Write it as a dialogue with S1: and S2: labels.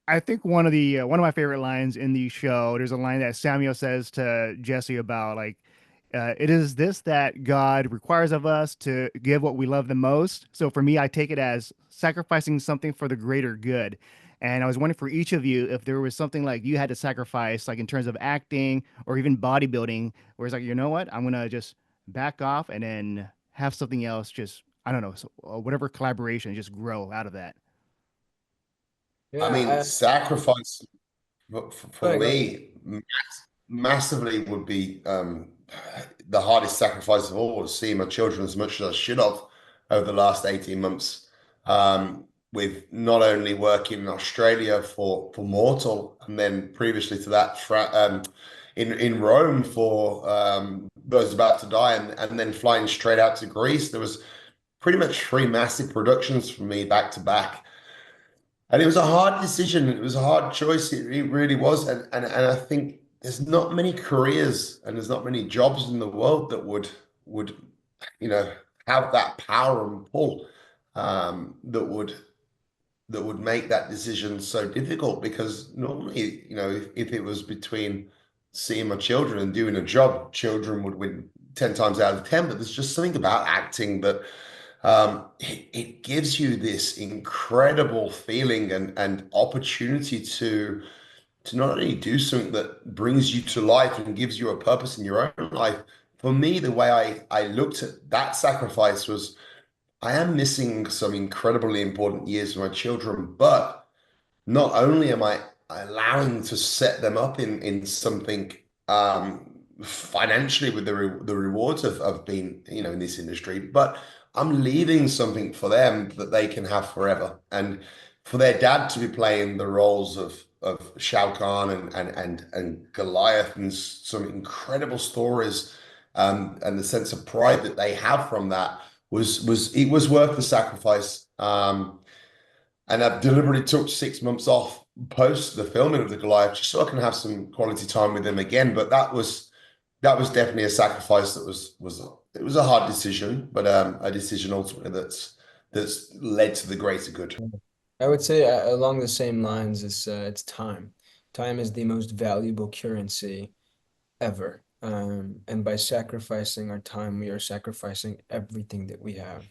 S1: I think one of my favorite lines in the show, there's a line that Samuel says to Jesse about like, it is this that God requires of us to give what we love the most. So for me, I take it as sacrificing something for the greater good. And I was wondering for each of you if there was something like you had to sacrifice, like in terms of acting or even bodybuilding, where it's like, you know what, I'm gonna just back off and then have something else, just I don't know, so, whatever collaboration, just grow out of that.
S2: I mean,
S3: Yeah,
S2: sacrifice
S3: go
S2: for
S3: ahead, go ahead.
S2: me massively would be the hardest sacrifice of all is seeing my children as much as I should have over the last 18 months. With not only working in Australia for Mortal, and then previously to that, in Rome for Those About to Die, and then flying straight out to Greece. There was pretty much three massive productions for me back to back. And it was a hard decision. It was a hard choice. It really was. And I think there's not many careers and there's not many jobs in the world that would you know have that power and pull that would make that decision so difficult, because normally, if it was between seeing my children and doing a job, children would win 10 times out of 10. But there's just something about acting that it gives you this incredible feeling and opportunity to not only do something that brings you to life and gives you a purpose in your own life. For me, the way I looked at that sacrifice was, I am missing some incredibly important years with my children, but not only am I allowing to set them up in something financially with the rewards of being in this industry, but I'm leaving something for them that they can have forever. And for their dad to be playing the roles of Shao Kahn and Goliath, and some incredible stories, and the sense of pride that they have from that was worth the sacrifice. And I deliberately took 6 months off post the filming of the Goliath just so I can have some quality time with them again. But that was definitely a sacrifice that was it was a hard decision, but a decision ultimately that's led to the greater good.
S3: I would say along the same lines as it's time. Time is the most valuable currency ever. And by sacrificing our time, we are sacrificing everything that we have.